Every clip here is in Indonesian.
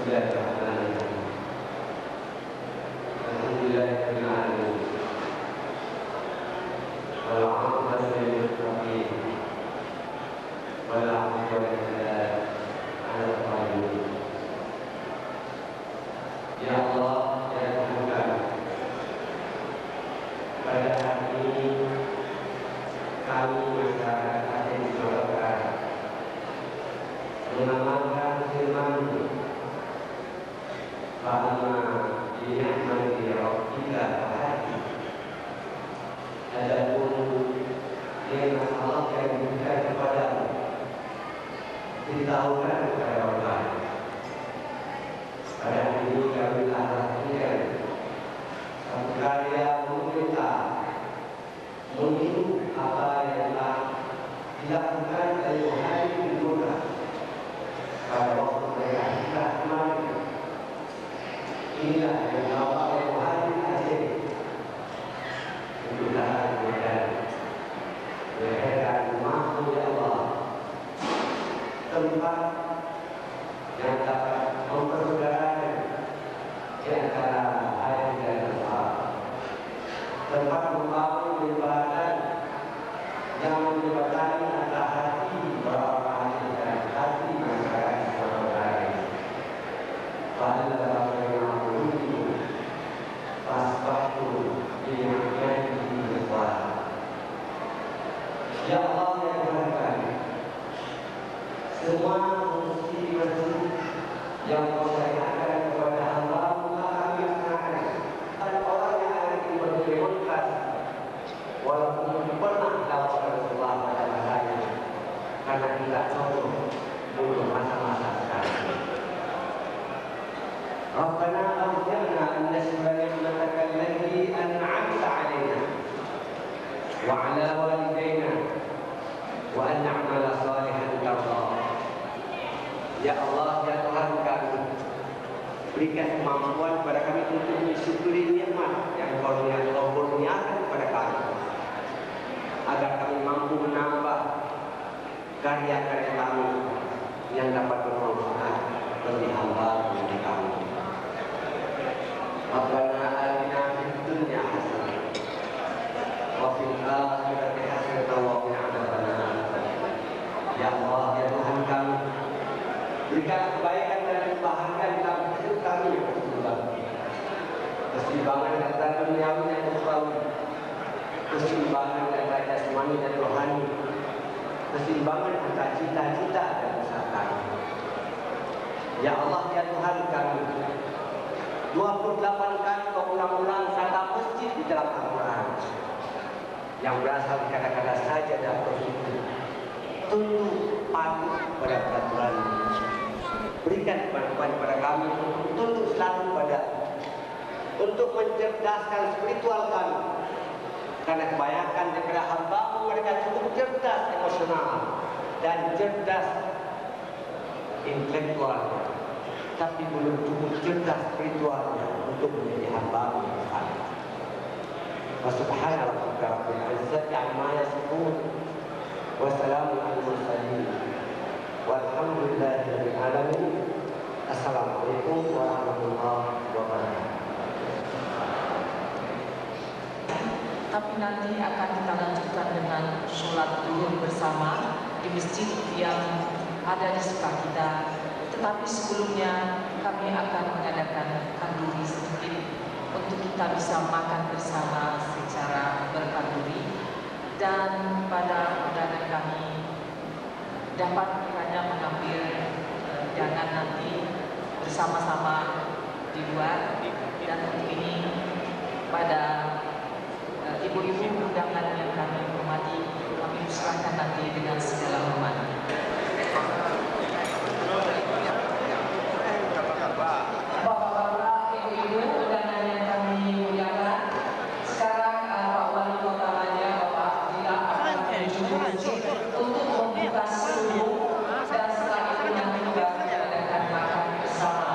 Bismillahirrahmanirrahim. Alhamdulillahirabbil alamin. Wal 'aqibatu lil muttaqin. Wala 'udwana illa 'alal zalimin. Ya Allah, ya Tuhan kami, pada hari ini kami masyarakat Aceh Sulawesi mengamalkan firman-Mu, Fa'amma bi ni'mati rabbika fahaddits. Adapun nikmat Allah yang diberikan kepadamu, beritahukan kepada orang. Pada hari ini kami telah lakukan satu karya pemerintah meniru apa yang telah dilakukan oleh hari kedua pada waktu mereka hijrah kemarin. Inilah yang dibawa oleh hari Aceh untuk datang dan melahirkan makhluk ya Allah, tempat yang dapat mempersaudarakan di antara ayat dan Allah, tempat membangun peribadatan yang menjembatani antara hati orang-orang Aceh dan hati masyarakat Sulawesi. Pada dalam firman-Mu, fasbahtu bi ni'matihi ikhwan. Ya Allah, ya Tuhan kami, semua musibah yang Kau sayangkan kepada hamba-Mu kami laksanakan. Dan orang yang ada di berdemokrasi, walaupun pernah dapat Rasulullah pada masanya, karena tidak cocok untuk masa-masa sekarang. Rabbana aghfirna an nashkura ni'mataka allati an'amta 'alaina wa 'ala walidayna wa an na'mala salihan tardah. Ya Allah, ya Tuhan kami, berikan kemampuan kepada kami untuk mensyukuri nikmat yang Kau kurniakan kepada kami, agar kami mampu menambah karya-karya kami yang dapat bermanfaat bagi hamba dan kami. Rabbana atina fid dunya hasanah wa fil akhirati hasanah wa qina adzabannar. Ya Allah, ya Tuhan kami, berikan kebaikan dan kebahagiaan dalam hidup kami yang berkesudahan. Keseimbangan antara duniawi dan ukhrawi, keseimbangan antara jasmani dan rohani, keseimbangan antara cita-cita dan usaha kami. Ya Allah, ya Tuhan kami, 28 kali Kau ulang-ulang kata masjid di dalam Al-Quran yang berasal dari kata-kata saja dan bersyukur. Tunduk patuh pada peraturan. Berikan kemampuan kepada kami untuk tunduk selalu pada, untuk mencerdaskan spiritual kami, karena kebanyakan daripada hamba-Mu mereka cukup cerdas emosional dan cerdas intelektual, tapi belum cukup cerdas spiritualnya untuk menjadi hamba-Mu yang saleh. Wa subhana rabbika rabbil izzati amma yasifun wa salamun alal mursalin walhamdulillahi rabbil alamin. Assalamualaikum warahmatullahi wabarakatuh. Tapi nanti akan kita lanjutkan dengan sholat zuhur bersama di masjid yang ada di sebelah kita. Tetapi sebelumnya kami akan mengadakan kanduri sedikit untuk kita bisa makan bersama secara berkanduri, dan pada undangan kami dapat kiranya mengambil hidangan nanti bersama-sama di luar. Dan untuk ini pada ibu-ibu undangan yang kami hormati, kami serahkan nanti dengan segala hormat. Bapak-bapak, ibu-ibu undangan yang kami muliakan, sekarang Pak Wali Kota Raja, Bapak Abdillah akan menuju masjid untuk membuka seluruh, dan setelah itu nanti juga mengadakan makan bersama.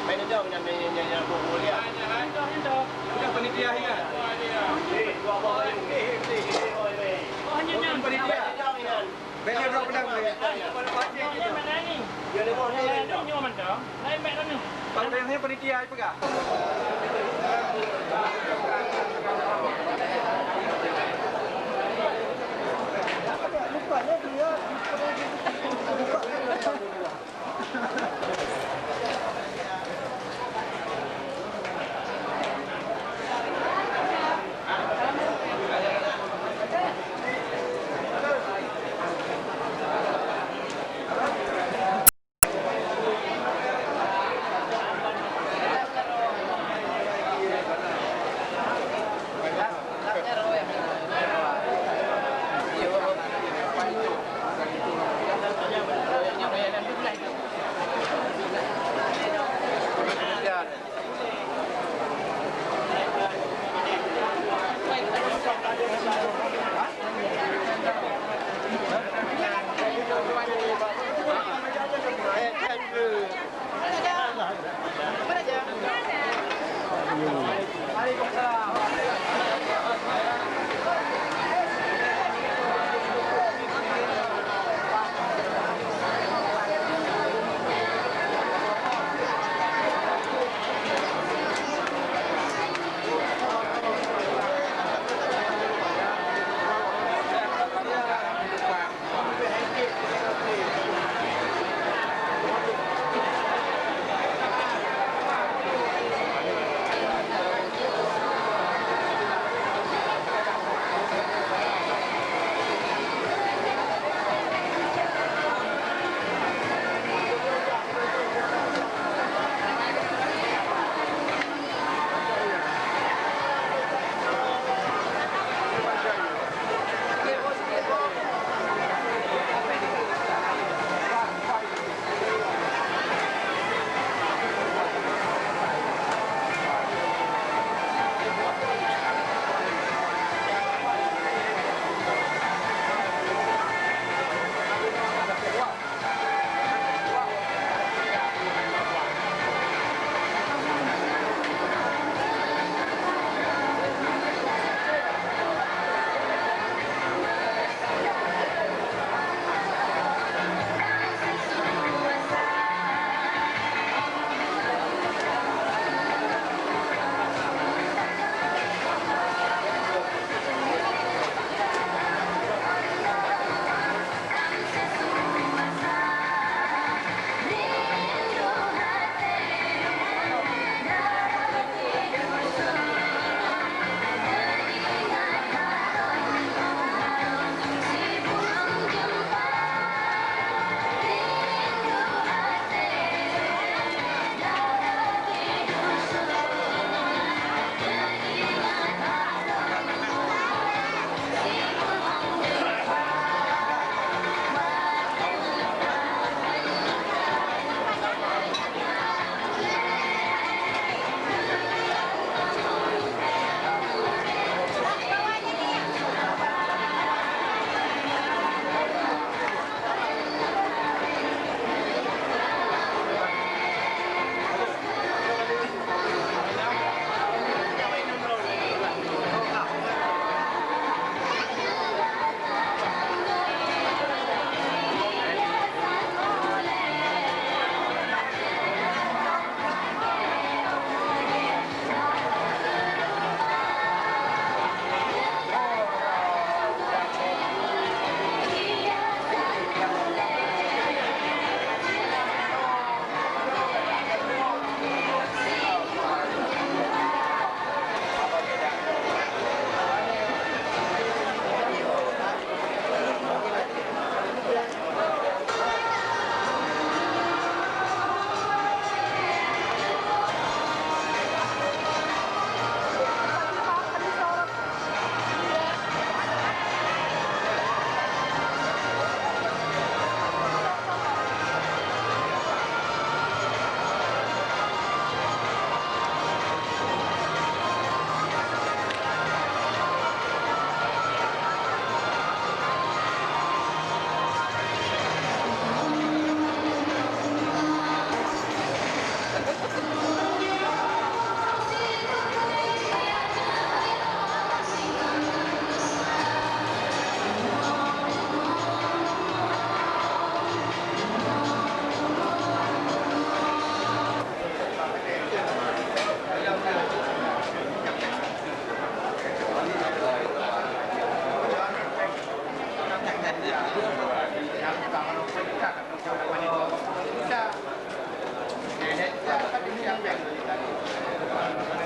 Main jauh dengan main boleh. Bukan penitia ingat. Dua bawah ini. Hanya penitia. Banyak berapa pedang boleh? Dia lemah ni. Pantainya penitia pegang. Bang.